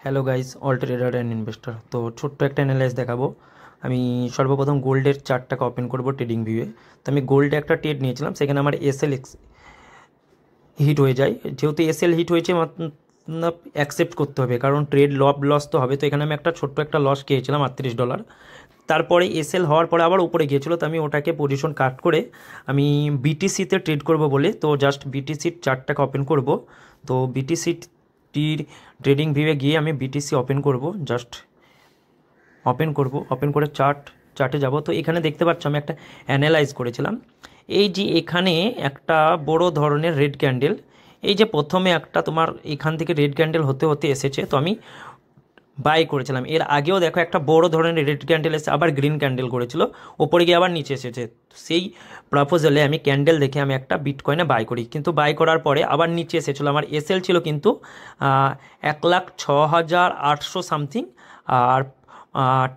Hello guys, all trader and investor. তো ছোট্ট একটা অ্যানালাইজ দেখাবো। আমি সর্বপ্রথম গোল্ডের চার্টটাকে ওপেন করব ট্রেডিং ভিউয়ে। তো আমি গোল্ডে একটা ট্রেড নিয়েছিলাম, সেখানে আমার এসএল হিট হয়ে যায়। যেহেতু এসএল হিট হয়েছে অ্যাকসেপ্ট করতে হবে, কারণ ট্রেড লস তো হবে। তো এখানে আমি একটা ছোট্ট একটা লস খেয়েছিলাম $38। তারপরে এসএল হওয়ার পরে আবার উপরে গিয়েছিলো, তো আমি ওটাকে পজিশন কাট করে আমি বিটিসিতে ট্রেড করব বলে তো জাস্ট বিটিসির চার্টটাকে ওপেন করব। তো বিটিসিটির ট্রেডিং ভিউয়ে গিয়ে আমি বিটিসি ওপেন করব, জাস্ট ওপেন করে চার্টে যাব। তো এখানে দেখতে পাচ্ছ আমি একটা অ্যানালাইজ করেছিলাম। এই যে এখানে একটা বড় ধরনের রেড ক্যান্ডেল, এই যে প্রথমে একটা তোমার এখান থেকে রেড ক্যান্ডেল হতে হতে এসেছে, তো আমি বাই করেছিলাম। এর আগেও দেখো একটা বড় ধরনের রেড ক্যান্ডেল এসে আবার গ্রিন ক্যান্ডেল করেছিল, ওপরে গিয়ে আবার নিচে এসেছে। সেই প্রপোজালে আমি ক্যান্ডেল দেখে আমি একটা বিটকয়েনে বাই করি, কিন্তু বাই করার পরে আবার নিচে এসেছিলো। আমার এসএল ছিল কিন্তু 1,06,800 সামথিং, আর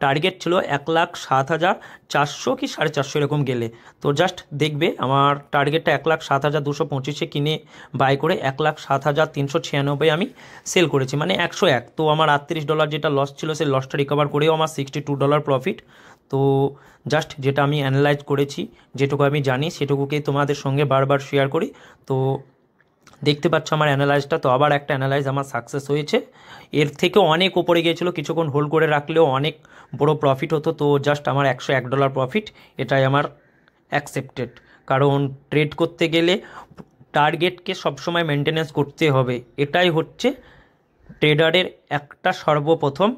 টার্গেট ছিল 1,07,400 কি 450 এরকম গেলে। তো জাস্ট দেখবে আমার টার্গেটটা 1,07,225 কিনে বাই করে 1,07,396 আমি সেল করেছি, মানে 101। তো আমার $38 যেটা লস ছিল সেই লসটা রিকভার করেও আমার $62 প্রফিট। তো জাস্ট যেটা আমি অ্যানালাইজ করেছি, যেটুকু আমি জানি সেটুকুকেই তোমাদের সঙ্গে বারবার শেয়ার করি। তো দেখতে পাচ্ছ আমার অ্যানালাইজটা, তো আবার একটা অ্যানালাইজ আমার সাকসেস হয়েছে। এর থেকে অনেক ওপরে গিয়েছিলো, কিছুক্ষণ হোল্ড করে রাখলেও অনেক বড় প্রফিট হতো। তো জাস্ট আমার $101 প্রফিট, এটাই আমার অ্যাকসেপ্টেড। কারণ ট্রেড করতে গেলে টার্গেটকে সবসময় মেনটেনেন্স করতে হবে, এটাই হচ্ছে ট্রেডারের একটা সর্বপ্রথম